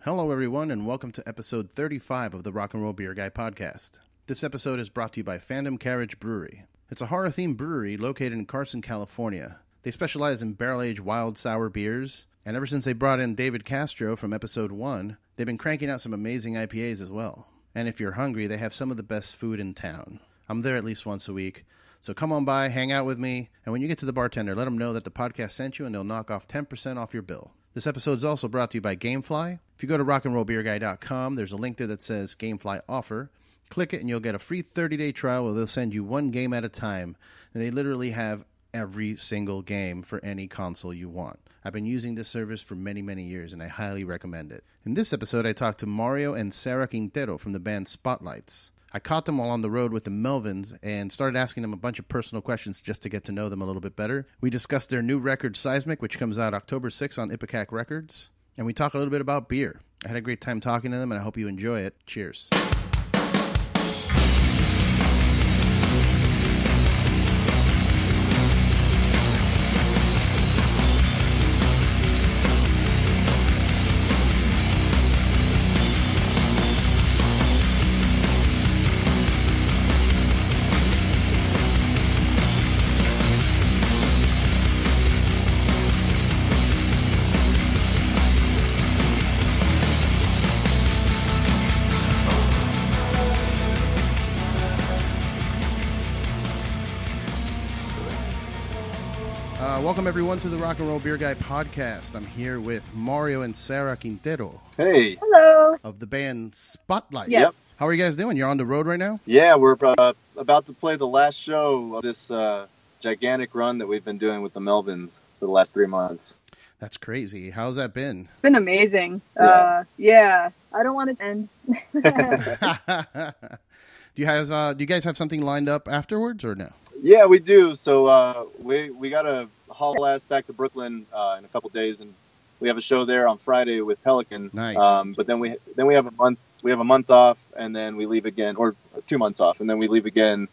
Hello, everyone, and welcome to episode 35 of the RocknRoll Beer Guy Podcast. This episode is brought to you by Phantom Carriage Brewery. It's a horror-themed brewery located in Carson, California. They specialize in barrel-aged wild sour beers, and ever since they brought in David Castro from episode 1, they've been cranking out some amazing IPAs as well. And if you're hungry, they have some of the best food in town. I'm there at least once a week, so come on by, hang out with me, and when you get to the bartender, let them know that the podcast sent you, and they'll knock off 10% off your bill. This episode is also brought to you by Gamefly. If you go to RocknRollBeerGuy.com, there's a link there that says Gamefly Offer. Click it and you'll get a free 30-day trial where they'll send you one game at a time. And they literally have every single game for any console you want. I've been using this service for many, many years, and I highly recommend it. In this episode, I talked to Mario and Sarah Quintero from the band Spotlights. I caught them while on the road with the Melvins and started asking them a bunch of personal questions just to get to know them a little bit better. We discussed their new record, Seismic, which comes out October 6th on Ipecac Records. And we talk a little bit about beer. I had a great time talking to them, and I hope you enjoy it. Cheers. Welcome, everyone, to the RocknRoll Beer Guy Podcast. I'm here with Mario and Sarah Quintero. Hey. Hello. Of the band Spotlight. Yes. How are you guys doing? You're on the road right now? Yeah, we're about to play the last show of this gigantic run that we've been doing with the Melvins for the last 3 months. That's crazy. How's that been? It's been amazing. Yeah. I don't want it to end. Do you guys have something lined up afterwards or no? Yeah, we do. So we got to haul ass back to Brooklyn in a couple days, and we have a show there on Friday with Pelican. Nice. But then we have a month. We have a month off, and then we leave again, or 2 months off, and then we leave again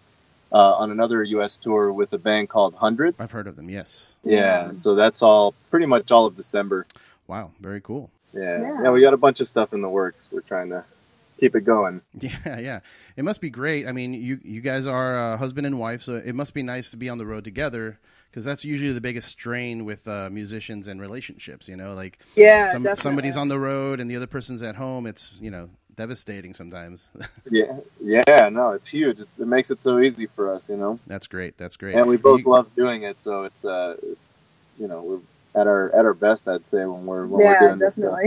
on another U.S. tour with a band called 100. I've heard of them. Yes. Yeah. So that's pretty much all of December. Wow. Very cool. Yeah. We got a bunch of stuff in the works. We're trying to keep it going. Yeah. It must be great. I mean, you guys are husband and wife, so it must be nice to be on the road together, because that's usually the biggest strain with musicians and relationships, like somebody's on the road and the other person's at home. It's, devastating sometimes. Yeah, no, it's huge. It makes it so easy for us, That's great. And we both love doing it, so it's we're at our best, I'd say, when we're doing this stuff.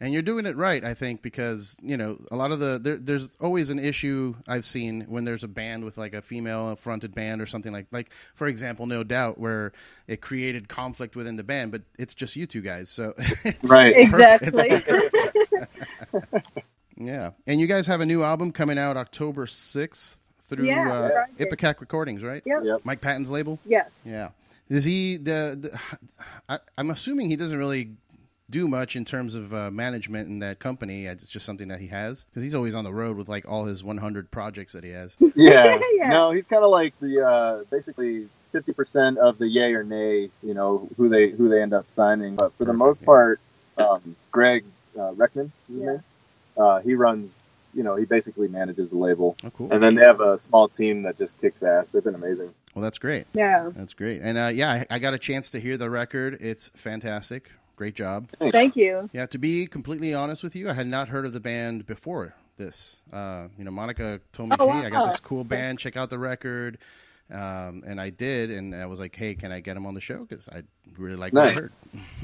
And you're doing it right, I think, because, a lot of there's always an issue I've seen when there's a band with like a female-fronted band or something like, for example, No Doubt, where it created conflict within the band, but it's just you two guys. So right. Exactly. Yeah. And you guys have a new album coming out October 6th through Ipecac Recordings, right? Yep. Mike Patton's label? Yes. Yeah. Is he I'm assuming he doesn't really do much in terms of management in that company. It's just something that he has, because he's always on the road with like all his 100 projects that he has. Yeah. No, he's kind of like the basically 50% of the yay or nay, who they end up signing. But for the most part, Greg Reckman is his name. He runs, he basically manages the label. Oh, cool. And then they have a small team that just kicks ass. They've been amazing. Well, that's great. Yeah. That's great. And I got a chance to hear the record. It's fantastic. Great job. Thanks. Thank you. Yeah, to be completely honest with you, I had not heard of the band before this. Monica told me, hey, I got this cool band, check out the record. And I did, and I was like, hey, can I get them on the show? Because I really like what I heard.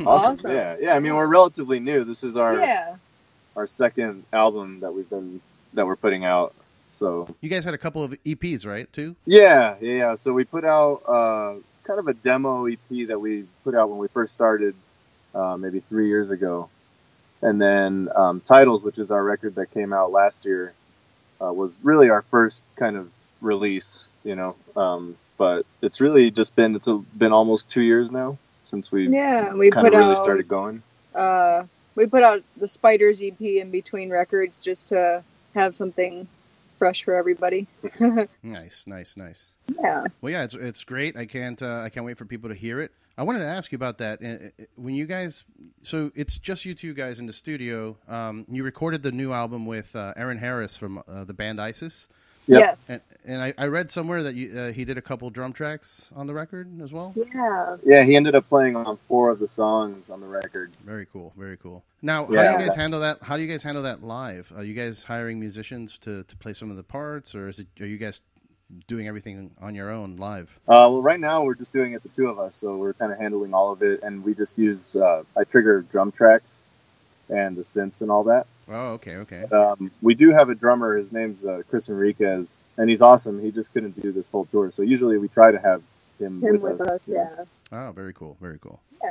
Awesome. Yeah. I mean, we're relatively new. This is our second album that we're putting out. So you guys had a couple of EPs, right, too? Yeah. So we put out kind of a demo EP that we put out when we first started, maybe 3 years ago. And then Titles, which is our record that came out last year, was really our first kind of release, but it's really just been almost 2 years now since we really started going. We put out the Spiders EP in between records just to have something fresh for everybody. Nice. Yeah. Well, yeah, it's great. I can't wait for people to hear it. I wanted to ask you about that. When you guys, so it's just you two guys in the studio. You recorded the new album with Aaron Harris from the band ISIS. Yep. Yes. And I read somewhere that he did a couple drum tracks on the record as well. Yeah. Yeah, he ended up playing on 4 of the songs on the record. Very cool. Now, Yeah. how do you guys handle that? How do you guys handle that live? Are you guys hiring musicians to play some of the parts, or are you guys doing everything on your own live? Well, right now we're just doing it the 2 of us, so we're kind of handling all of it, and we just use I trigger drum tracks and the synths and all that. Oh, okay. We do have a drummer. His name's Chris Enriquez, and he's awesome. He just couldn't do this whole tour, so usually we try to have him with us. Yeah. Oh, very cool.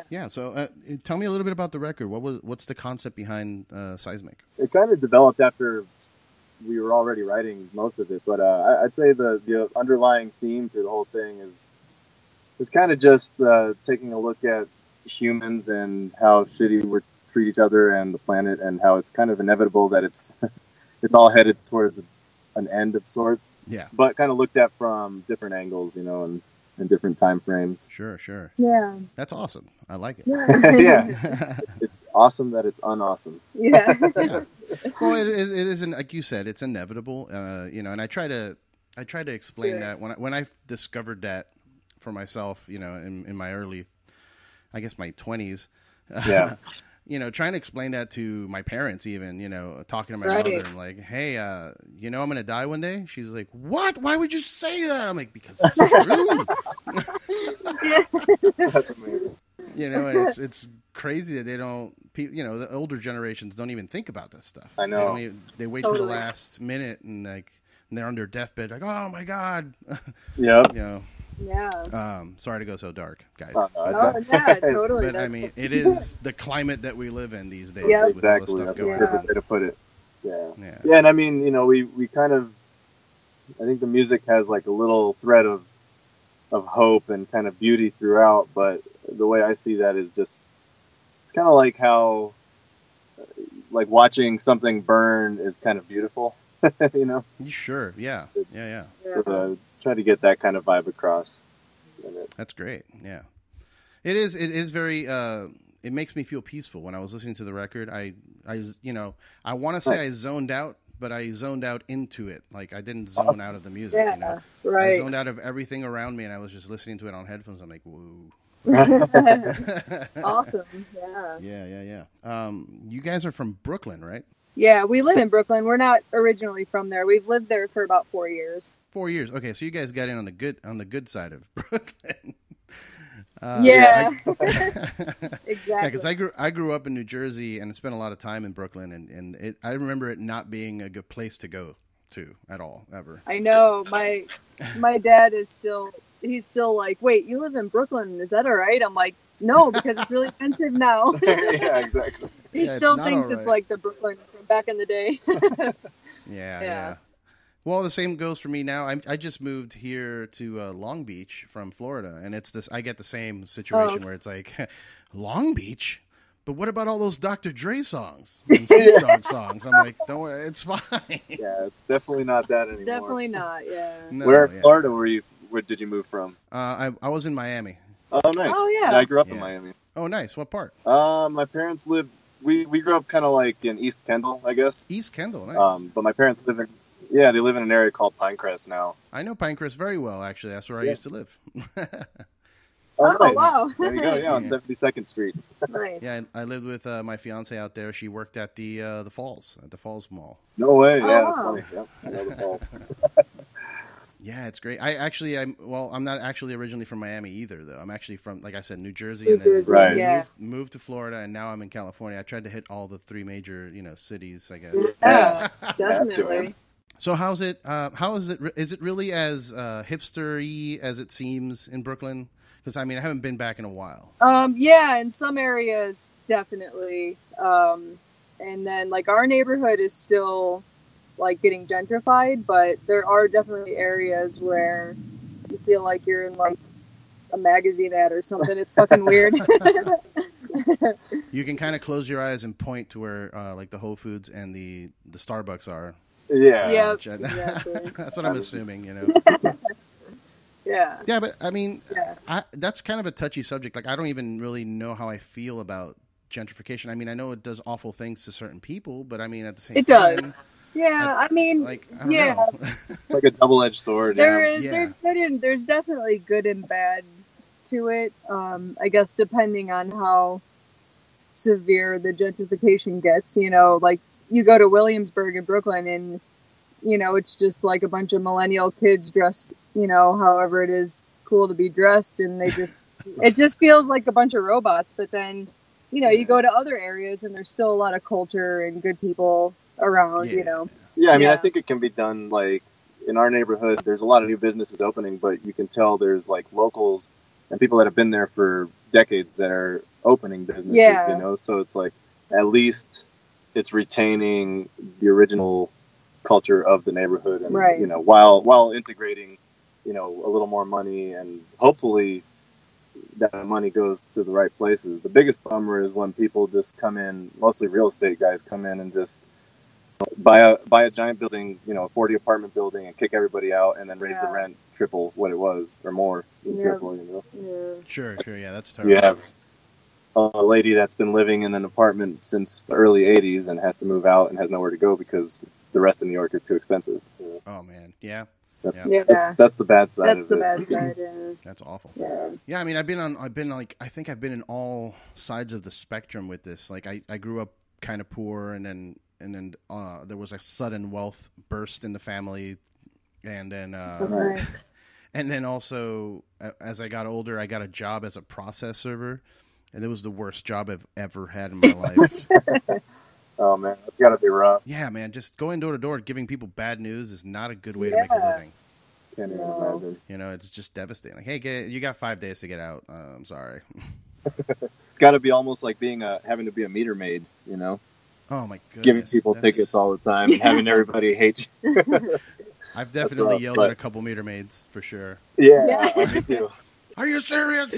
Yeah. So, tell me a little bit about the record. What's the concept behind Seismic? It kind of developed after we were already writing most of it, but I'd say the underlying theme through the whole thing is kind of just taking a look at humans and how shitty we treat each other and the planet, and how it's kind of inevitable that it's all headed toward an end of sorts. Yeah. But kind of looked at from different angles, and different time frames. Sure. Yeah. That's awesome. I like it. Yeah. It's awesome that it's unawesome. Yeah. Yeah. Well, it isn't, like you said, it's inevitable. And I try to explain that when I discovered that for myself, in my early, I guess my 20s. Yeah. Trying to explain that to my parents, even, talking to my mother, and like, hey, I'm going to die one day. She's like, what? Why would you say that? I'm like, because it's true. That's amazing. And it's crazy that they don't, the older generations don't even think about this stuff. I know. They wait till the last minute and they're on their deathbed, like, oh my God. Yeah. Yeah. Sorry to go so dark, guys. Yeah, totally. But I mean, it is the climate that we live in these days. Yeah, with all exactly. the stuff That's going a on. perfect way to put it. Yeah. Yeah. And I mean, we kind of, I think the music has like a little thread of hope and kind of beauty throughout, but the way I see that is just, it's kind of like how, like watching something burn is kind of beautiful, Sure. Yeah. So try to get that kind of vibe across. That's great. Yeah. It is very, it makes me feel peaceful. When I was listening to the record, I want to say I zoned out, but I zoned out into it. Like, I didn't zone out of the music, Right. I zoned out of everything around me, and I was just listening to it on headphones. I'm like, whoa. Awesome. Yeah. You guys are from Brooklyn, right? Yeah, we live in Brooklyn. We're not originally from there. We've lived there for about 4 years. 4 years. Okay, so you guys got in on the good side of Brooklyn. Exactly. Yeah, because I grew up in New Jersey and spent a lot of time in Brooklyn, and I remember it not being a good place to go to at all, ever. I know. My dad is still like, wait, you live in Brooklyn? Is that all right? I'm like, no, because it's really expensive now. Yeah, exactly. He still thinks it's like the Brooklyn from back in the day. Yeah. Well, the same goes for me now. I just moved here to Long Beach from Florida, and it's this. I get the same situation where it's like, Long Beach, but what about all those Dr. Dre songs and Snoop Dogg songs? I'm like, don't worry, it's fine. Yeah, it's definitely not that anymore. Definitely not. Yeah. No, Where in Florida where did you move from? I was in Miami. Oh, nice. Oh, yeah. I grew up in Miami. Oh, nice. What part? My parents lived. We grew up kind of like in East Kendall, I guess. East Kendall. Nice. But my parents live in. Yeah, they live in an area called Pinecrest now. I know Pinecrest very well, actually. That's where I used to live. Oh, nice. Wow. There you go. Yeah, on 72nd Street. Nice. Yeah, I lived with my fiance out there. She worked at the Falls, at the Falls Mall. No way. Yeah, wow. that's funny. Yeah, I know the Falls. Yeah, it's great. I'm not actually originally from Miami either, though. I'm actually from, like I said, New Jersey. New And then Jersey, Right. yeah. moved to Florida, and now I'm in California. I tried to hit all the 3 major, cities, I guess. Yeah, Have definitely. So how's it? How is it? Is it really as hipster-y as it seems in Brooklyn? Because I haven't been back in a while. Yeah, in some areas, definitely. And then, like, our neighborhood is still, like, getting gentrified, but there are definitely areas where you feel like you're in, like, a magazine ad or something. It's fucking weird. You can kind of close your eyes and point to where, like, the Whole Foods and the Starbucks are. Yeah. Yep, exactly. That's what I'm assuming, you know. Yeah. Yeah, but I mean, Yeah. that's kind of a touchy subject. Like, I don't even really know how I feel about gentrification. I mean, I know it does awful things to certain people, but I mean, at the same It time, does. Yeah, I mean, like, I don't yeah. know. Like a double-edged sword. There's Yeah. there's definitely good and bad to it. I guess depending on how severe the gentrification gets, you know, like you go to Williamsburg in Brooklyn and, you know, it's just like a bunch of millennial kids dressed, you know, however it is cool to be dressed, and it just feels like a bunch of robots. But then, you know, you go to other areas and there's still a lot of culture and good people around, you know. Yeah, I mean, Yeah. I think it can be done, like, in our neighborhood, there's a lot of new businesses opening, but you can tell there's, like, locals and people that have been there for decades that are opening businesses, you know? So it's like, at least it's retaining the original culture of the neighborhood, and, Right. you know, while integrating, you know, a little more money, and hopefully that money goes to the right places. The biggest bummer is when people just come in, mostly real estate guys come in and just buy a giant building, you know, a 40 apartment building, and kick everybody out, and then raise the rent triple what it was, or more than triple, you know. Sure, yeah, that's terrible. You have a lady that's been living in an apartment since the early 80s and has to move out and has nowhere to go because the rest of New York is too expensive. You know? Oh man, yeah. That's the bad side That's of the it. bad side, yeah. That's awful. Yeah. I mean, I think I've been in all sides of the spectrum with this. Like, I grew up kind of poor, and then there was a sudden wealth burst in the family, and then and then also as I got older, I got a job as a process server, and it was the worst job I've ever had in my life. Oh man, it's gotta be rough. Yeah, man, just going door to door giving people bad news is not a good way to make a living. Can't even imagine. You know, it's just devastating. Like, hey, you got 5 days to get out. I'm sorry. It's got to be almost like having to be a meter maid, you know? Oh my goodness. Giving people tickets all the time and having everybody hate you. I've definitely yelled at a couple meter maids for sure. Yeah, me too. Are you serious?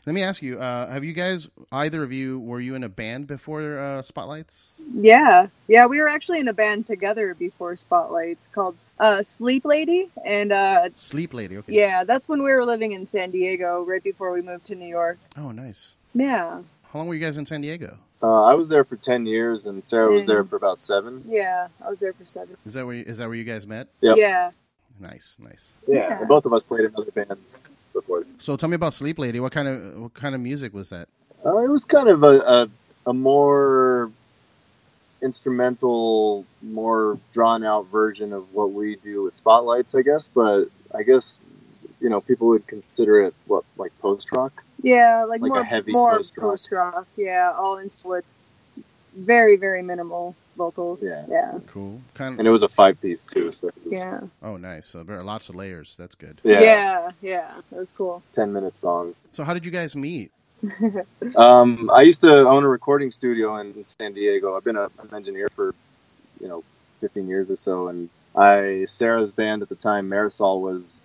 Let me ask you, have you guys, either of you, were you in a band before Spotlights? Yeah, we were actually in a band together before Spotlights called Sleep Lady, and Sleep Lady, okay. Yeah, that's when we were living in San Diego, right before we moved to New York. Oh, nice. Yeah. How long were you guys in San Diego? I was there for 10 years, and Sarah was there for about 7. Yeah, I was there for 7. Is that where you guys met? Yep. Yeah. Nice. Yeah, and both of us played in other bands before. So tell me about Sleep Lady. What kind of music was that? It was kind of a more instrumental, more drawn out version of what we do with Spotlights, I guess. But I guess, you know, people would consider it like post rock. Yeah, like a more heavy post rock. Yeah, all in with very, very minimal vocals. Yeah. Cool. And it was a 5-piece too. So yeah. Oh, nice. So there are lots of layers. That's good. Yeah. That was cool. 10-minute songs. So how did you guys meet? I used to own a recording studio in San Diego. I've been an engineer for, 15 years or so, and Sarah's band at the time, Marisol,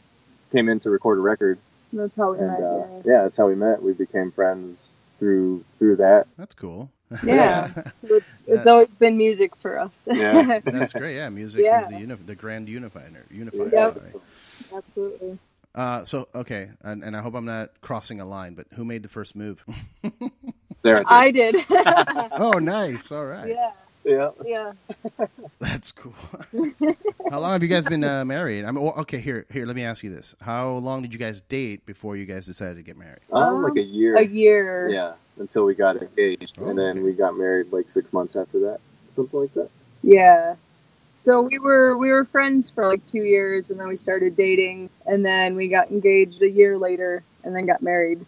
came in to record a record. That's how we met. Yeah, that's how we met. We became friends through that. That's cool. Yeah, it's always been music for us. Yeah, that's great. Yeah, music is the grand unifier. Yep. Sorry. Absolutely. So okay, and I hope I'm not crossing a line, but who made the first move? Sarah did. I did. Oh, nice. All right. Yeah. That's cool. How long have you guys been married? Okay. Here. Let me ask you this: how long did you guys date before you guys decided to get married? Like a year. A year. Yeah, until we got engaged, and then we got married like 6 months after that, something like that. Yeah. So we were friends for like 2 years, and then we started dating, and then we got engaged a year later, and then got married.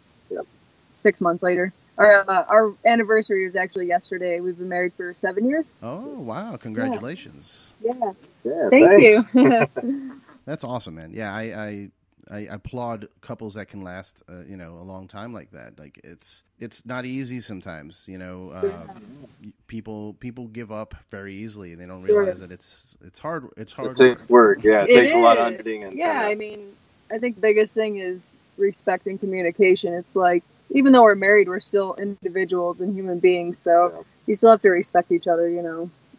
6 months later. Our anniversary was actually yesterday. We've been married for 7 years. Oh wow! Congratulations. Yeah. Thanks. You. That's awesome, man. Yeah, I applaud couples that can last, a long time like that. Like it's not easy sometimes. People give up very easily, and they don't realize that it's hard. It's hard. It takes work. Yeah, it takes a lot of hunting. And I mean, I think the biggest thing is respect and communication. It's like, even though we're married, we're still individuals and human beings. So you still have to respect each other,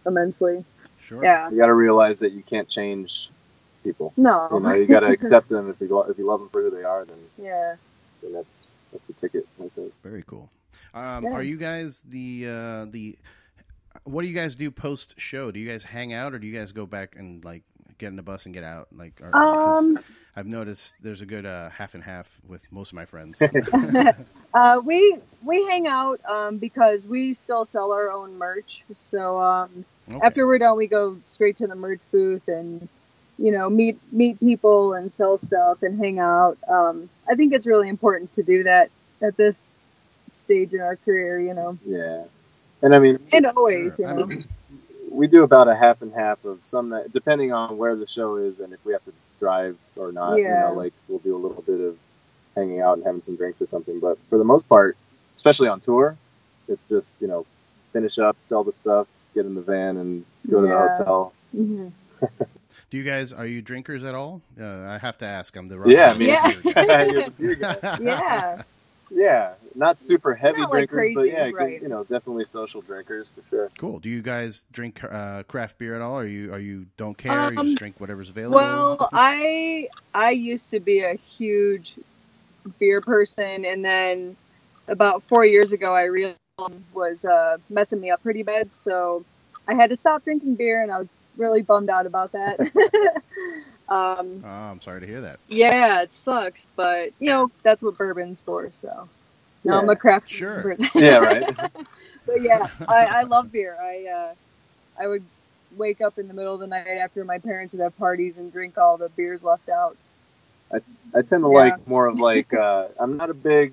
immensely. Sure. Yeah. You got to realize that you can't change people. No. You got to accept them. If you love them for who they are, then that's the ticket, I think. Very cool. Are you guys what do you guys do post show? Do you guys hang out, or do you guys go back and like get in the bus and get out? Because I've noticed there's a good half and half with most of my friends. We hang out because we still sell our own merch. So after we're done, we go straight to the merch booth and meet people and sell stuff and hang out. I think it's really important to do that at this stage in our career. Yeah, and I mean, and always, sure. We do about a half and half of some that, depending on where the show is and if we have to drive or not. Yeah. We'll do a little bit of hanging out and having some drinks or something. But for the most part, especially on tour, it's just finish up, sell the stuff, get in the van, and go to the hotel. Mm-hmm. Are you drinkers at all? I have to ask. I'm the beer guy. Yeah. Yeah, not super heavy not drinkers, like crazy, but right. definitely social drinkers for sure. Cool. Do you guys drink craft beer at all, or you don't care? You just drink whatever's available? Well, I used to be a huge beer person, and then about 4 years ago, I realized it was messing me up pretty bad, so I had to stop drinking beer, and I was really bummed out about that. I'm sorry to hear that. Yeah, it sucks, but that's what bourbon's for. So now I'm a craft beer person. Yeah, right. But yeah, I love beer. I would wake up in the middle of the night after my parents would have parties and drink all the beers left out. I tend to like more of I'm not a big.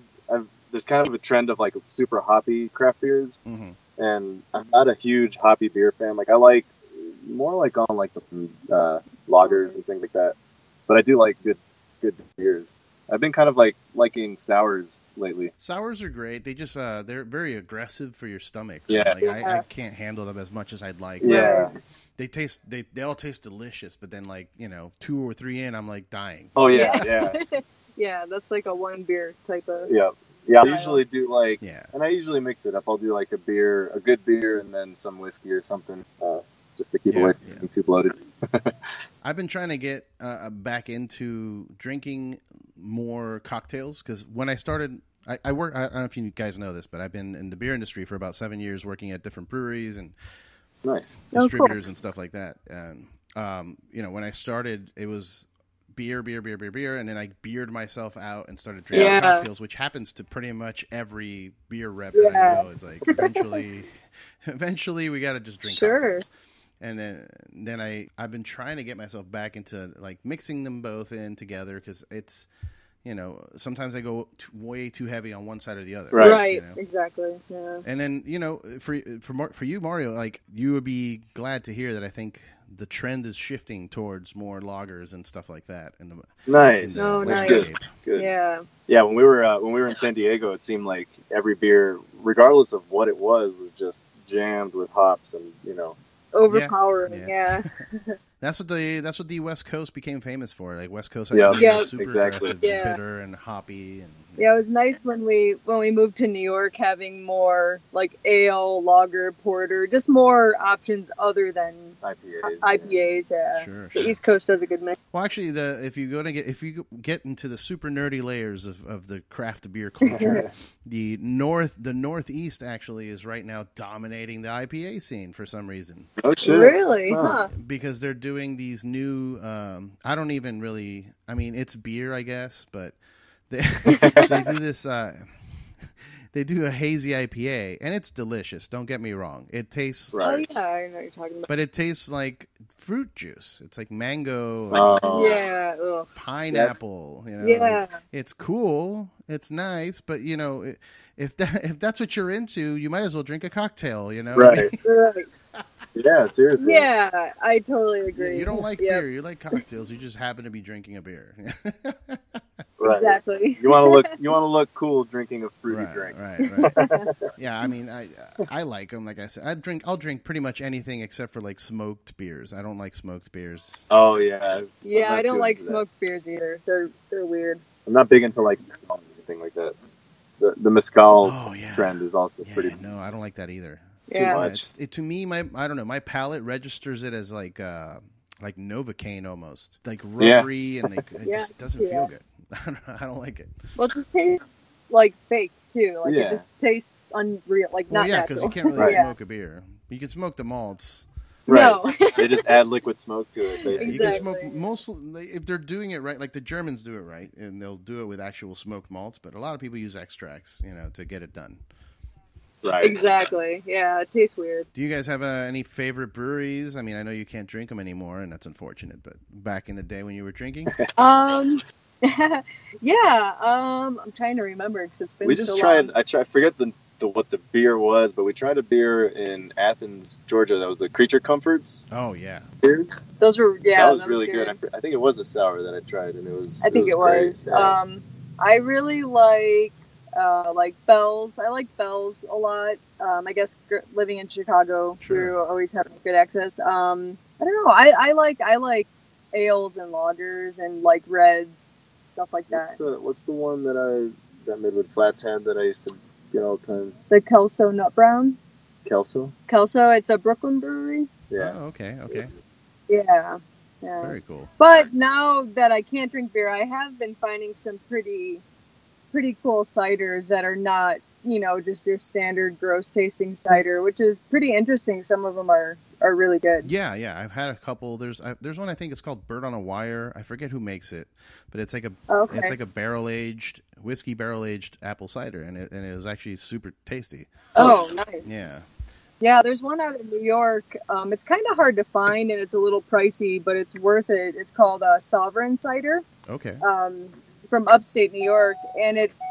There's kind of a trend of like super hoppy craft beers, and I'm not a huge hoppy beer fan. Like I like more like on like the lagers and things like that, but I do like good beers. I've been kind of liking sours lately. Sours are great. They just they're very aggressive for your stomach. Yeah. I can't handle them as much as I'd like. Yeah. They all taste delicious, but then 2 or 3 in, I'm like dying. Oh yeah. Yeah, that's like a one beer type of. Yeah. I usually do and I usually mix it up. I'll do like a good beer, and then some whiskey or something. Just to keep away from being too bloated. I've been trying to get back into drinking more cocktails, because when I started, I work. I don't know if you guys know this, but I've been in the beer industry for about 7 years, working at different breweries and distributors and stuff like that. And when I started, it was beer, and then I beered myself out and started drinking cocktails, which happens to pretty much every beer rep that I know. It's like eventually we got to just drink cocktails. And then I've been trying to get myself back into mixing them both in together, because it's sometimes I go way too heavy on one side or the other. Right. Exactly. Yeah. And then for you, Mario, you would be glad to hear that I think the trend is shifting towards more lagers and stuff like that. Nice. Nice. Good. Yeah. When we were in San Diego, it seemed like every beer, regardless of what it was just jammed with hops and overpowering. Yeah. That's what the West Coast became famous for. West Coast IPA was super aggressive, bitter and hoppy. And it was nice when we moved to New York, having more ale, lager, porter, just more options other than IPAs. Yeah. Sure. The East Coast does a good mix. Well, actually, if you get into the super nerdy layers of the craft beer culture, the Northeast actually is right now dominating the IPA scene for some reason. Oh shit! Really? Huh. Because they're doing these new. I don't even really. I mean, it's beer, I guess, but they do this. They do a hazy IPA, and it's delicious. Don't get me wrong; it tastes. Right. Oh yeah, I know what you're talking about. But it tastes like fruit juice. It's like mango. Yeah. Pineapple. It's cool. It's nice, but if that's what you're into, you might as well drink a cocktail. Right. Right. Yeah, seriously. Yeah, I totally agree. You don't like beer, you like cocktails. You just happen to be drinking a beer. Right. Exactly. You want to look cool drinking a fruity drink. Right. Yeah, I mean, I like them. Like I said, I'll drink pretty much anything except for smoked beers. I don't like smoked beers. Oh yeah. Yeah, I don't like smoked beers either. They're weird. I'm not big into mezcal or anything like that. The mezcal trend is also pretty. No, I don't like that either. Yeah. much. To me, I don't know, my palate registers it as like Novocaine almost, like rubbery, and it just doesn't feel good. I don't like it. Well, it just tastes like fake too. Like Yeah. it just tastes unreal, like Well, not yeah, natural. because you can't really Right. smoke a beer. You can smoke the malts. Right. No. They just add liquid smoke to it, basically. You can Exactly. smoke mostly if they're doing it right. Like the Germans do it right, and they'll do it with actual smoked malts. But a lot of people use extracts, to get it done. Right. Exactly. Yeah, it tastes weird. Do you guys have any favorite breweries? I mean, I know you can't drink them anymore, and that's unfortunate. But back in the day when you were drinking, Yeah. I'm trying to remember because it's been We just so tried. long. I forget what the beer was, but we tried a beer in Athens, Georgia. That was the Creature Comforts oh yeah, beer. Those were That was really good. I think it was a sour that I tried, and it was. I think it great. was. Yeah. I really like Bell's. I like Bell's a lot. I guess living in Chicago, Sure. through always having good access. I don't know. I like ales and lagers and like reds, stuff like that. What's the one that Midwood Flats had that I used to get all the time? The Kelso Nut Brown. Kelso. Kelso, it's a Brooklyn brewery. Yeah. Oh, okay. Yeah. Very cool. But now that I can't drink beer, I have been finding some pretty cool ciders that are not, just your standard gross tasting cider, which is pretty interesting. Some of them are really good. Yeah. I've had a couple. There's one I think it's called Bird on a Wire. I forget who makes it, but it's like a whiskey barrel aged apple cider, and it was actually super tasty. Oh, nice. Yeah. Yeah, there's one out in New York. It's kind of hard to find, and it's a little pricey, but it's worth it. It's called Sovereign Cider. Okay. From upstate New York, and it's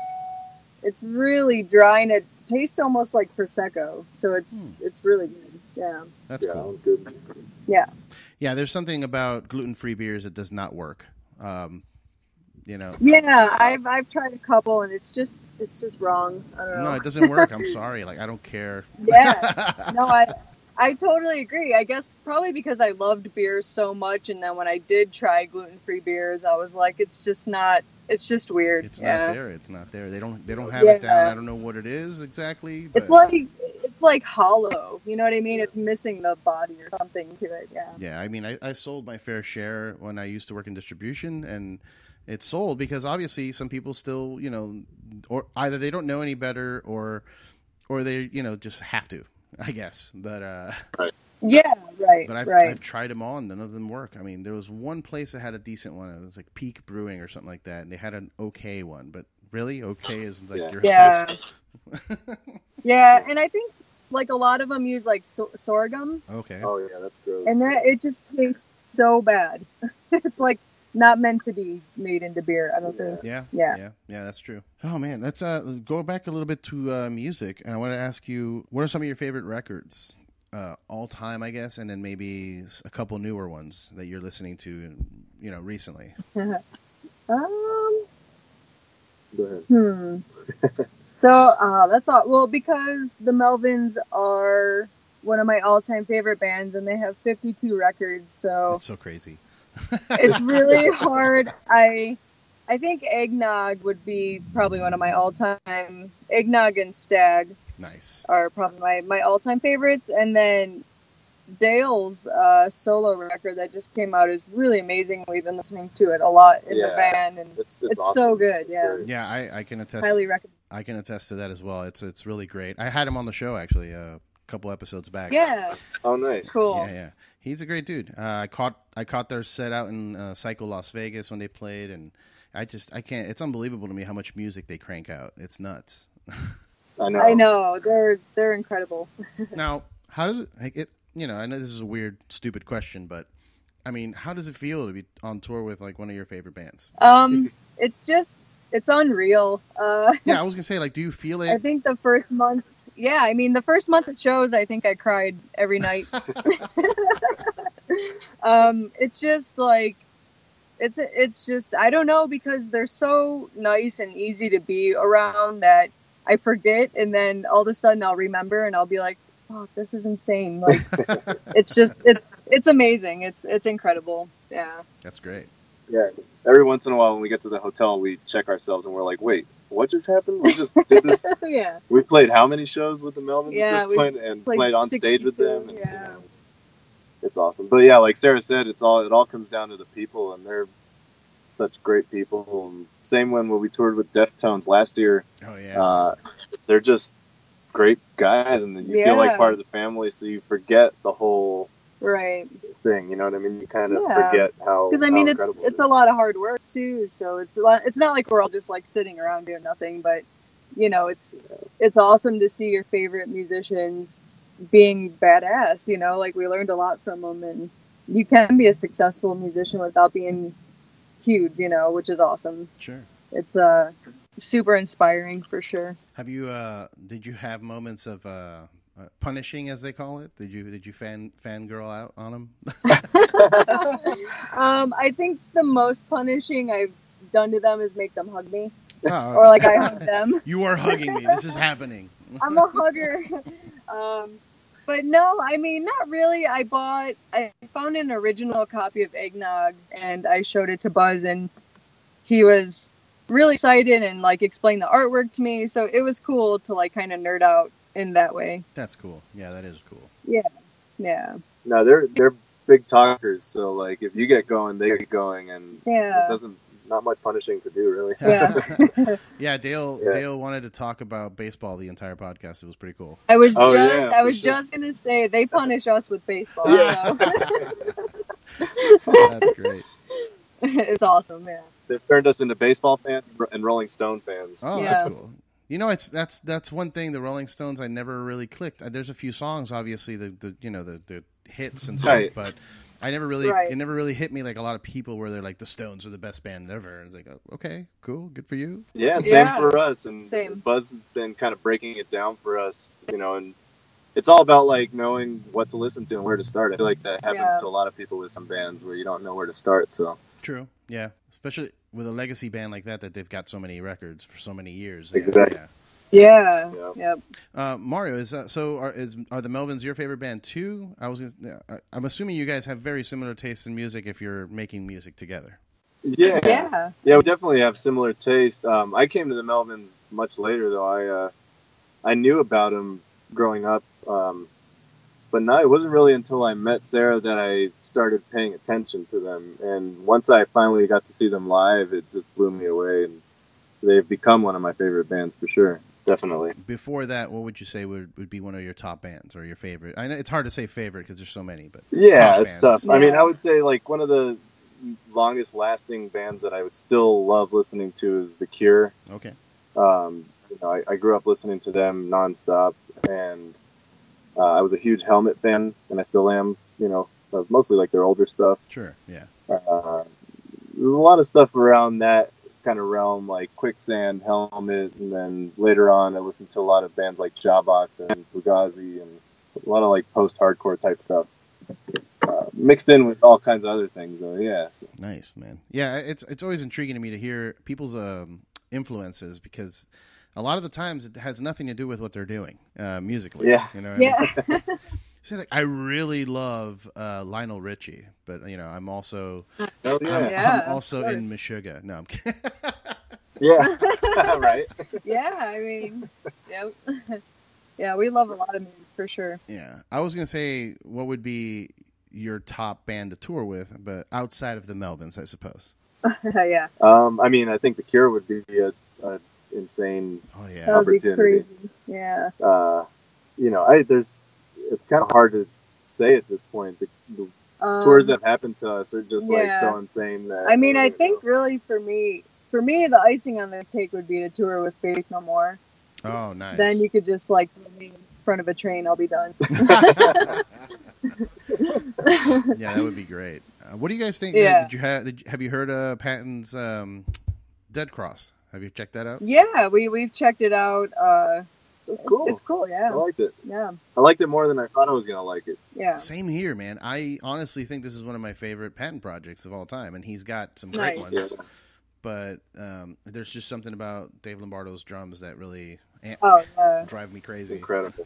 really dry, and it tastes almost like Prosecco. So it's really good. Yeah. That's cool. Good. Yeah. Yeah, there's something about gluten-free beers that does not work. Yeah, I've tried a couple, and it's just wrong. I don't know. No, it doesn't work. I'm sorry. Like, I don't care. Yeah. No, I totally agree. I guess probably because I loved beers so much, and then when I did try gluten-free beers, I was like, it's just weird. It's not there. It's not there. They don't have it down. I don't know what it is exactly. But... It's like hollow. You know what I mean? It's missing the body or something to it. Yeah. Yeah. I mean, I sold my fair share when I used to work in distribution, and it's sold because obviously some people still, or either they don't know any better or they, just have to, I guess. But yeah, right. But right. I've tried them all, and none of them work. I mean, there was one place that had a decent one. It was like Peak Brewing or something like that, and they had an okay one. But really, okay is like your best. Yeah, and I think like a lot of them use like sorghum. Okay. Oh yeah, that's gross. And it just tastes so bad. It's like not meant to be made into beer, I don't think. Yeah, that's true. Oh man, let's go back a little bit to music, and I want to ask you, what are some of your favorite records, all time, I guess, and then maybe a couple newer ones that you're listening to, recently. Go ahead. So that's all. Well, because the Melvins are one of my all-time favorite bands, and they have 52 records. So that's so crazy. It's really hard. I think Eggnog would be probably one of my all-time. Eggnog and Stag. Nice. Are probably my all-time favorites, and then Dale's solo record that just came out is really amazing. We've been listening to it a lot in the van, and it's awesome. So good. Yeah, I can attest. Highly recommend. I can attest to that as well. It's really great. I had him on the show actually a couple episodes back. Yeah. Oh, nice. Cool. Yeah. He's a great dude. I caught their set out in Psycho Las Vegas when they played, and I can't. It's unbelievable to me how much music they crank out. It's nuts. I know. They're incredible. Now, how does it? I know this is a weird, stupid question, but I mean, how does it feel to be on tour with like one of your favorite bands? It's unreal. Yeah, I was gonna say, like, do you feel it? I think the first month. Yeah, I mean, the first month of shows, I think I cried every night. It's just like, it's just, I don't know, because they're so nice and easy to be around that I forget, and then all of a sudden I'll remember and I'll be like, oh, this is insane. Like, it's just, it's amazing. It's incredible. Yeah. That's great. Yeah. Every once in a while when we get to the hotel, we check ourselves and we're like, wait, what just happened? We just did this. Yeah. We played how many shows with the Melvins Yeah, at this point, and played on stage with 62, them. And, yeah. It's awesome. But yeah, like Sarah said, it all comes down to the people, and they're such great people. And same when we toured with Deftones last year. Oh yeah. They're just great guys, and you feel like part of the family, so you forget the whole thing. You know what I mean? You kind of forget how. Because I mean, it's a lot of hard work too. So it's not like we're all just like sitting around doing nothing, but you know, it's awesome to see your favorite musicians being badass. You know, like we learned a lot from them, and you can be a successful musician without being huge. You know, which is awesome. Sure. It's super inspiring for sure. Have you did you have moments of punishing, as they call it? Did you fangirl out on them? I think the most punishing I've done to them is make them hug me. Oh, or like I hug them. You are hugging me. This is happening. I'm a hugger. But no, I mean, not really. I found an original copy of Eggnog, and I showed it to Buzz, and he was really excited and like explained the artwork to me. So it was cool to like kind of nerd out in that way. That's cool. Yeah, that is cool. Yeah. No, they're big talkers. So like, if you get going, they get going, and it not much punishing to do, really. Yeah. Yeah, Dale wanted to talk about baseball the entire podcast. It was pretty cool. I was just gonna say they punish us with baseball. So. That's great. It's awesome, man. They've turned us into baseball fans and Rolling Stone fans. Oh, that's cool. You know, that's one thing. The Rolling Stones, I never really clicked. There's a few songs, obviously, the hits and stuff, but I never really it never really hit me like a lot of people where they're like, the Stones are the best band ever. And it's like, oh, okay, cool, good for you. Yeah, same for us. And Buzz has been kind of breaking it down for us, you know, and it's all about like knowing what to listen to and where to start. I feel like that happens to a lot of people with some bands where you don't know where to start. So true, yeah, especially with a legacy band like that they've got so many records for so many years. Exactly. Yeah. Mario, are the Melvins your favorite band too? I'm assuming you guys have very similar tastes in music if you're making music together. Yeah, we definitely have similar taste. I came to the Melvins much later, though. I knew about them growing up, but no, it wasn't really until I met Sarah that I started paying attention to them. And once I finally got to see them live, it just blew me away, and they've become one of my favorite bands for sure. Definitely. Before that, what would you say would be one of your top bands or your favorite? I know it's hard to say favorite because there's so many, but it's tough. Yeah. I mean, I would say like one of the longest lasting bands that I would still love listening to is The Cure. Okay. You know, I grew up listening to them nonstop, and I was a huge Helmet fan, and I still am. You know, mostly like their older stuff. Sure. Yeah. There's a lot of stuff around that kind of realm, like Quicksand, Helmet, and then later on I listened to a lot of bands like Jawbox and Fugazi and a lot of like post-hardcore type stuff, mixed in with all kinds of other things though. So. Nice, man. Yeah, it's always intriguing to me to hear people's influences, because a lot of the times it has nothing to do with what they're doing musically. You know what I mean? So, like, I really love Lionel Richie, but you know, I'm also I'm also in Meshuggah. No, I'm kidding. Right. Yeah, I mean, yeah, we love a lot of music for sure. Yeah, I was gonna say, what would be your top band to tour with, but outside of the Melvins, I suppose. Yeah. I mean, I think The Cure would be a insane opportunity. Yeah. You know, it's kind of hard to say at this point. The tours that happened to us are just like so insane that. I mean, I think really for me, the icing on the cake would be to tour with Faith No More. Oh, nice. Then you could just like put me in front of a train. I'll be done. Yeah, that would be great. What do you guys think? Yeah. Have you heard Patton's Dead Cross? Have you checked that out? Yeah, we've checked it out. It's cool. It's cool, yeah. I liked it. Yeah. I liked it more than I thought I was going to like it. Yeah. Same here, man. I honestly think this is one of my favorite Patton projects of all time, and he's got some great ones. Yeah. But there's just something about Dave Lombardo's drums that really drive me crazy. It's incredible.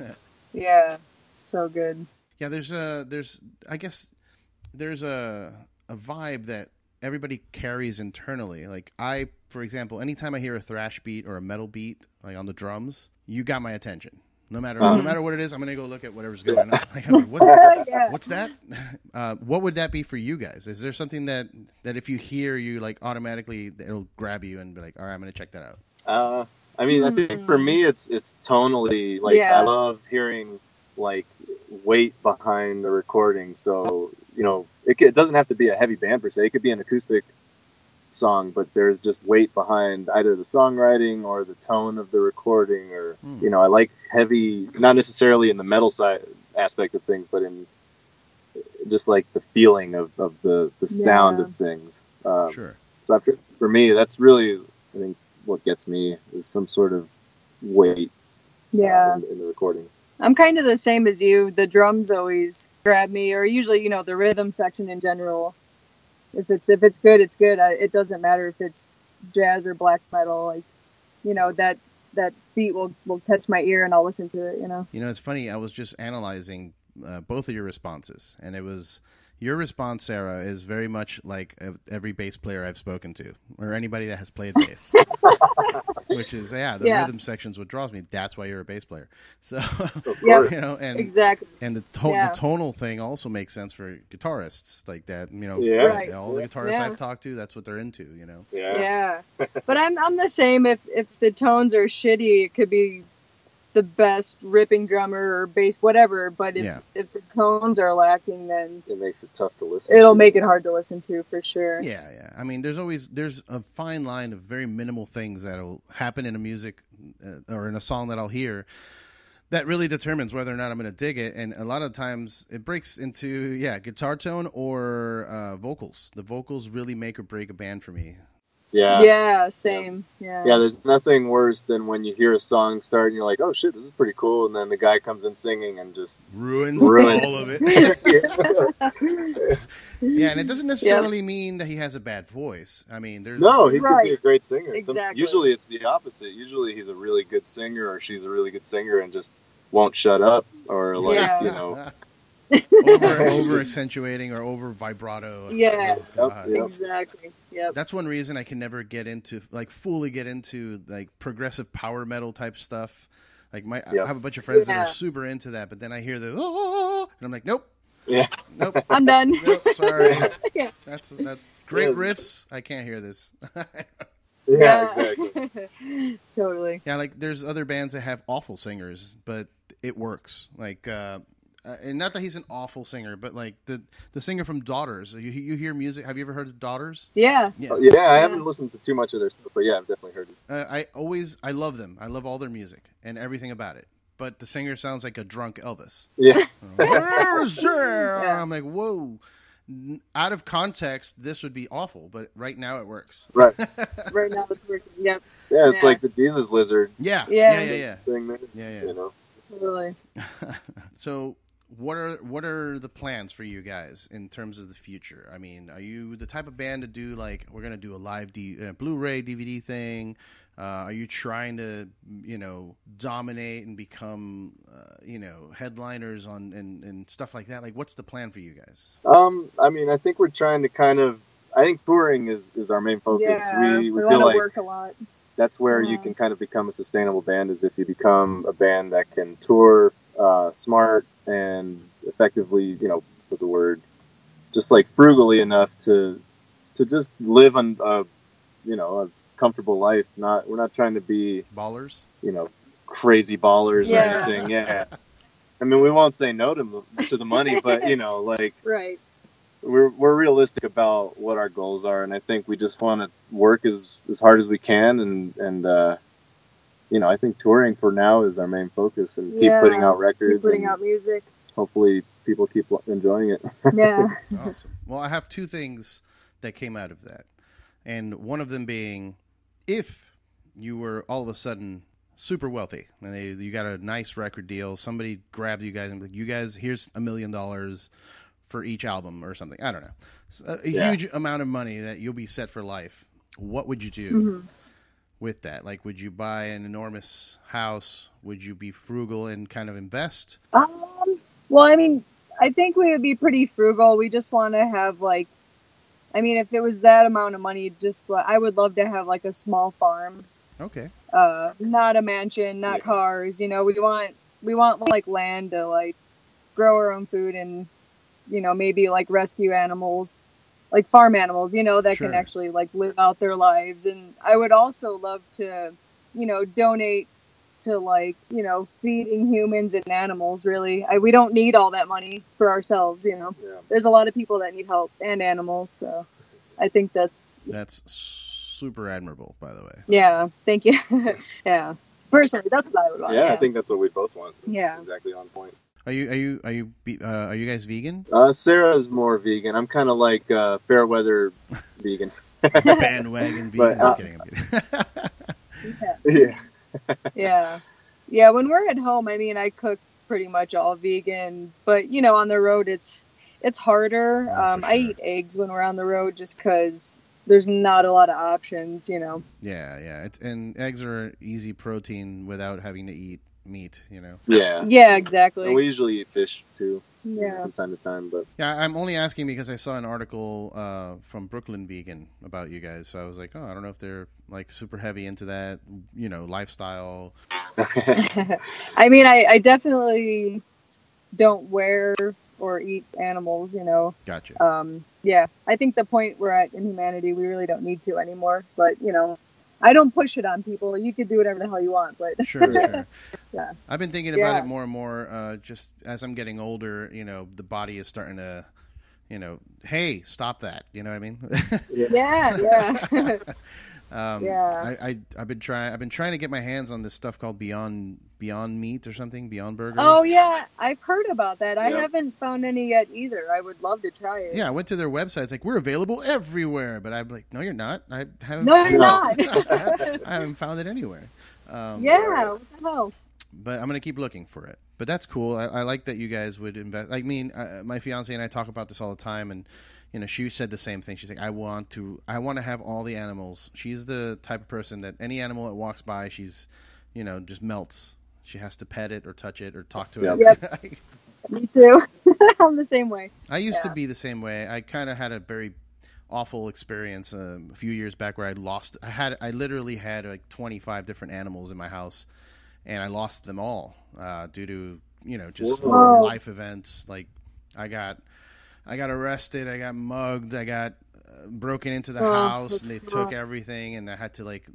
Yeah, so good. Yeah, there's I guess there's a vibe that everybody carries internally. Like, I for example, anytime I hear a thrash beat or a metal beat, like on the drums, you got my attention. No matter what it is, I'm going to go look at whatever's going on. Like, what's that? What would that be for you guys? Is there something that if you hear, you like automatically, it'll grab you and be like, all right, I'm going to check that out? I mean, I think for me, it's tonally, like, I love hearing, like, weight behind the recording. So, you know, it doesn't have to be a heavy band per se. It could be an acoustic song, but there's just weight behind either the songwriting or the tone of the recording, or you know, I like heavy, not necessarily in the metal side aspect of things, but in just like the feeling of the sound of things. Sure. So for me, that's really, I think, what gets me is some sort of weight in the recording. I'm kind of the same as you. The drums always grab me, or usually, you know, the rhythm section in general. If it's good, it's good. It doesn't matter if it's jazz or black metal. Like, you know, that beat will catch my ear and I'll listen to it. You know. You know, it's funny. I was just analyzing both of your responses, and it was your response, Sarah, is very much like every bass player I've spoken to, or anybody that has played bass. Which is, the rhythm section's what draws me. That's why you're a bass player. So, you know, and exactly. And the tonal thing also makes sense for guitarists like that. You know, all the guitarists I've talked to, that's what they're into. You know. Yeah. But I'm the same. If the tones are shitty, it could be the best ripping drummer or bass, whatever. But if the tones are lacking, then it makes it tough to listen. It'll make it hard to listen to for sure. Yeah. I mean, there's a fine line of very minimal things that'll happen in a music or in a song that I'll hear that really determines whether or not I'm going to dig it. And a lot of times it breaks into guitar tone or vocals. The vocals really make or break a band for me. Yeah, same. Yeah, there's nothing worse than when you hear a song start and you're like, oh shit, this is pretty cool, and then the guy comes in singing and just ruins all of it. And it doesn't necessarily mean that he has a bad voice. I mean, he could be a great singer. Exactly. Usually it's the opposite. Usually he's a really good singer, or she's a really good singer and just won't shut up, or like, you know. over accentuating or over vibrato. Exactly. Yep. That's one reason I can never fully get into like progressive power metal type stuff. Like I have a bunch of friends that are super into that, but then I hear the and I'm like, nope. I'm done. Nope, sorry. That's great riffs. I can't hear this. Exactly. Totally. Yeah, like there's other bands that have awful singers, but it works. Like and not that he's an awful singer, but like the singer from Daughters. You hear music. Have you ever heard of Daughters? Yeah. I haven't listened to too much of their stuff, but I've definitely heard it. I love them. I love all their music and everything about it. But the singer sounds like a drunk Elvis. Yeah. I'm like, whoa. Out of context, this would be awful, but right now it works. Right. Right now it's working. Yep. Yeah, it's like the Jesus Lizard. Yeah. Thing there, You know. Totally. So, what are the plans for you guys in terms of the future? I mean, are you the type of band to do like we're gonna do a live Blu-ray DVD thing? Are you trying to dominate and become headliners on and stuff like that? Like, what's the plan for you guys? I mean, I think we're trying to I think touring is our main focus. Yeah, we want feel to like work a lot. That's where you can kind of become a sustainable band, is if you become a band that can tour smart and effectively, what's the word, just like frugally enough to just live on a comfortable life. We're not trying to be ballers, crazy ballers or anything. I mean, we won't say no to the money, but right. We're realistic about what our goals are, and I think we just want to work as hard as we can, and I think touring for now is our main focus, and keep putting out records, keep putting out music. Hopefully, people keep enjoying it. Yeah. Awesome. Well, I have two things that came out of that, and one of them being, if you were all of a sudden super wealthy and you got a nice record deal, somebody grabbed you guys and like, you guys, here's $1 million for each album or something. I don't know. A huge amount of money that you'll be set for life. What would you do with that? Like, would you buy an enormous house? Would you be frugal and kind of invest? Well, I mean, I think we would be pretty frugal. We just want to have like I mean, if it was that amount of money, I would love to have like a small farm. Okay. Not a mansion, not cars. You know, we want like land to like grow our own food and, you know, maybe like rescue animals, like farm animals, you know, that can actually like live out their lives. And I would also love to, you know, donate to like, you know, feeding humans and animals. Really, we don't need all that money for ourselves. You know, there's a lot of people that need help and animals. So I think that's super admirable, by the way. Yeah, thank you. Yeah, personally, that's what I would want. Yeah, I think that's what we both want. Yeah, exactly on point. Are you guys vegan? Sarah's more vegan. I'm kind of like fair weather vegan. Bandwagon vegan. I'm kidding. Yeah. When we're at home, I mean, I cook pretty much all vegan, but you know, on the road, it's harder. I eat eggs when we're on the road just because there's not a lot of options. You know. Yeah. And eggs are easy protein without having to eat meat, you know. Yeah, exactly. And we usually eat fish too, yeah, from time to time. But yeah, I'm only asking because I saw an article from Brooklyn Vegan about you guys, so I was like, oh, I don't know if they're like super heavy into that, you know, lifestyle. I mean, I definitely don't wear or eat animals, you know. Gotcha. Yeah, I think the point we're at in humanity, we really don't need to anymore, but you know, I don't push it on people. You could do whatever the hell you want, but sure. Yeah. I've been thinking about it more and more. Just as I'm getting older, you know, the body is starting to, you know, hey, stop that. You know what I mean? Yeah. I've been trying to get my hands on this stuff called Beyond Meat or something, Beyond Burgers. Oh yeah, I've heard about that. I haven't found any yet either. I would love to try it. Yeah, I went to their website. It's like, we're available everywhere, but I'm like, no, you're not. I haven't. No, you're not. I haven't found it anywhere. What the hell? But I'm gonna keep looking for it. But that's cool. I like that you guys would invest. I mean, my fiance and I talk about this all the time, and you know, she said the same thing. She's like, I want to have all the animals. She's the type of person that any animal that walks by, she's, you know, just melts. She has to pet it or touch it or talk to it. Yep. Me too. I'm the same way. I used to be the same way. I kind of had a very awful experience a few years back where I literally had like 25 different animals in my house, and I lost them all due to, you know, just life events. Like I got arrested, I got mugged, I got broken into the house, and they took everything, and I had to like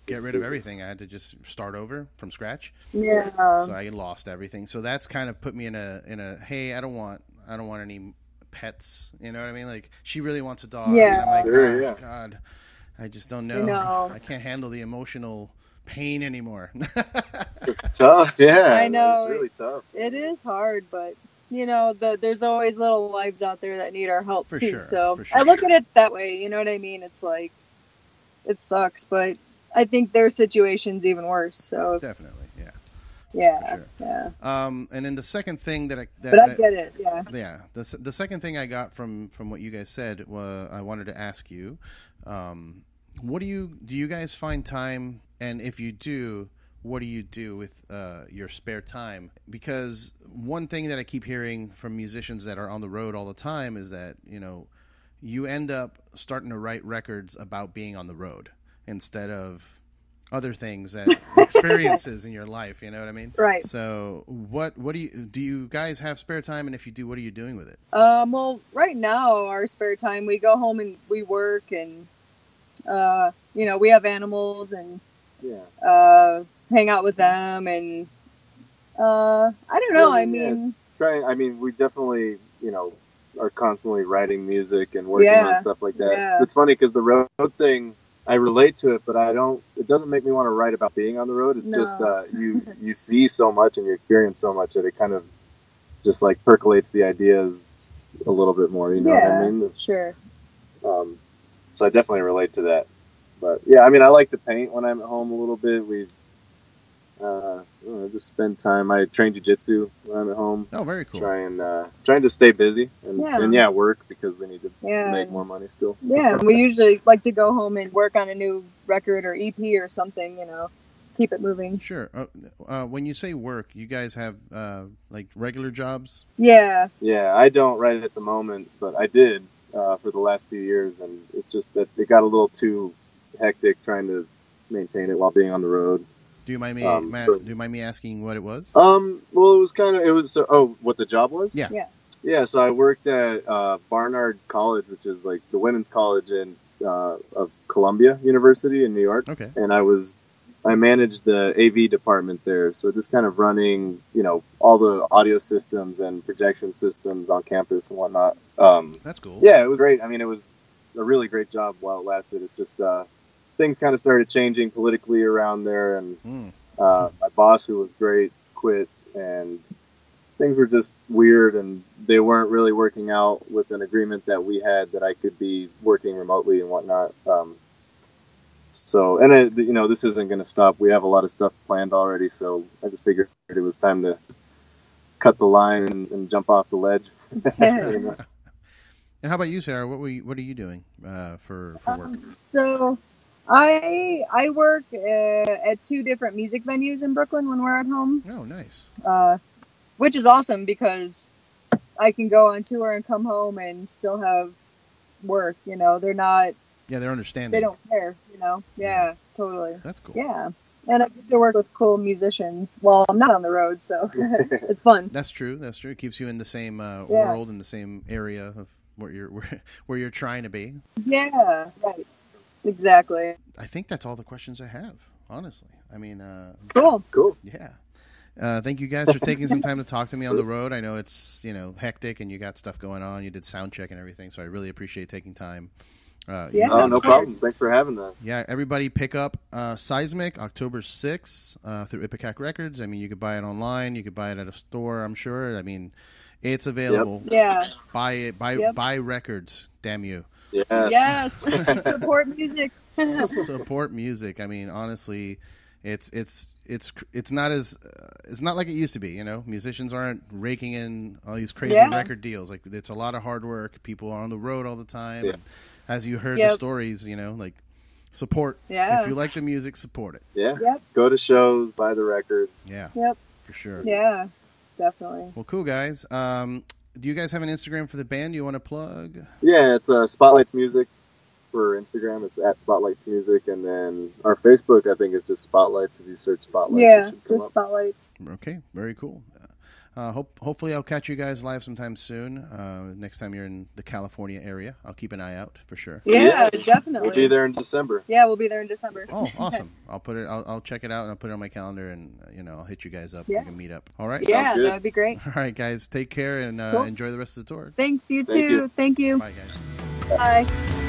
get rid of everything. I had to just start over from scratch. Yeah. So I lost everything. So that's kind of put me in a hey, I don't want any pets. You know what I mean? Like, she really wants a dog. Yeah. And I'm like, God, I just don't know. I can't handle the emotional pain anymore. It's tough. Yeah. I know. It's really tough. It is hard, but you know, there's always little lives out there that need our help too. Sure, so I look at it that way. You know what I mean? It's like, it sucks, but I think their situation's even worse. So definitely, yeah. Sure. Yeah. And then the second thing that I get it. Yeah. Yeah. The second thing I got from what you guys said was, I wanted to ask you, what do you guys find time, and if you do, what do you do with your spare time? Because one thing that I keep hearing from musicians that are on the road all the time is that, you know, you end up starting to write records about being on the road instead of other things, that experiences in your life. You know what I mean? Right. So what do you guys have spare time? And if you do, what are you doing with it? Well, right now, our spare time, we go home and we work, and, you know, we have animals, and hang out with them, and I don't know. I mean, we definitely, you know, are constantly writing music and working on stuff like that. Yeah. It's funny because the road thing, I relate to it, but it doesn't make me want to write about being on the road. It's just you see so much and you experience so much that it kind of just like percolates the ideas a little bit more. You know what I mean? Sure. So I definitely relate to that. But yeah, I mean, I like to paint when I'm at home a little bit. We just spend time. I train jiu-jitsu when I'm at home. Oh, very cool. Trying to stay busy and work because we need to make more money still. Yeah, we usually like to go home and work on a new record or EP or something, you know, keep it moving. Sure. When you say work, you guys have like regular jobs? Yeah. Yeah, I don't right at the moment, but I did. for the last few years, and it's just that it got a little too hectic trying to maintain it while being on the road. Do you mind me, Matt? Do you mind me asking what it was? Well, what the job was? Yeah. Yeah, so I worked at Barnard College, which is like the women's college of Columbia University in New York. Okay. And I managed the AV department there, so just kind of running, all the audio systems and projection systems on campus and whatnot. That's cool. Yeah, it was great. I mean, it was a really great job while it lasted. It's just things kind of started changing politically around there, and my boss, who was great, quit, and things were just weird, and they weren't really working out with an agreement that we had that I could be working remotely and whatnot. This isn't going to stop. We have a lot of stuff planned already, so I just figured it was time to cut the line and jump off the ledge. And how about you, Sarah? What are you doing for work? So I work at 2 different music venues in Brooklyn when we're at home. Oh, nice. Which is awesome because I can go on tour and come home and still have work. They're not. Yeah, they're understanding. They don't care. Yeah, totally. That's cool. Yeah, and I get to work with cool musicians while I'm not on the road, so it's fun. That's true. It keeps you in the same world, in the same area of where you're trying to be. Yeah, right. Exactly. I think that's all the questions I have. Honestly, I mean. Cool. Yeah. Thank you guys for taking some time to talk to me on the road. I know it's, hectic and you got stuff going on. You did sound check and everything, so I really appreciate taking time. No problem. Thanks for having us. Yeah, everybody pick up Seismic October 6th through Ipecac Records. I mean, you could buy it online. You could buy it at a store, I'm sure. I mean, it's available. Yep. Yeah. Buy it. Buy records. Damn you. Yes. Support music. Support music. I mean, honestly, it's not like it used to be. Musicians aren't raking in all these crazy record deals. Like, it's a lot of hard work. People are on the road all the time. Yeah. And as you heard the stories, support. Yeah. If you like the music, support it. Yeah. Yep. Go to shows, buy the records. Yeah. Yep. For sure. Yeah, definitely. Well, cool, guys. Do you guys have an Instagram for the band you want to plug? Yeah, it's Spotlights Music for Instagram. It's at Spotlights Music, and then our Facebook, I think, is just Spotlights. If you search Spotlights, it should come just up. Spotlights. Okay, very cool. Hopefully I'll catch you guys live sometime soon. Next time you're in the California area, I'll keep an eye out for sure. Yeah, definitely. We'll be there in December. Yeah, we'll be there in December. Oh, awesome! I'll check it out and I'll put it on my calendar, and I'll hit you guys up. Yeah. We can meet up. All right. Yeah, that would be great. All right, guys. Take care and Cool. enjoy the rest of the tour. Thanks, you too. Thank you. Bye, guys. Bye.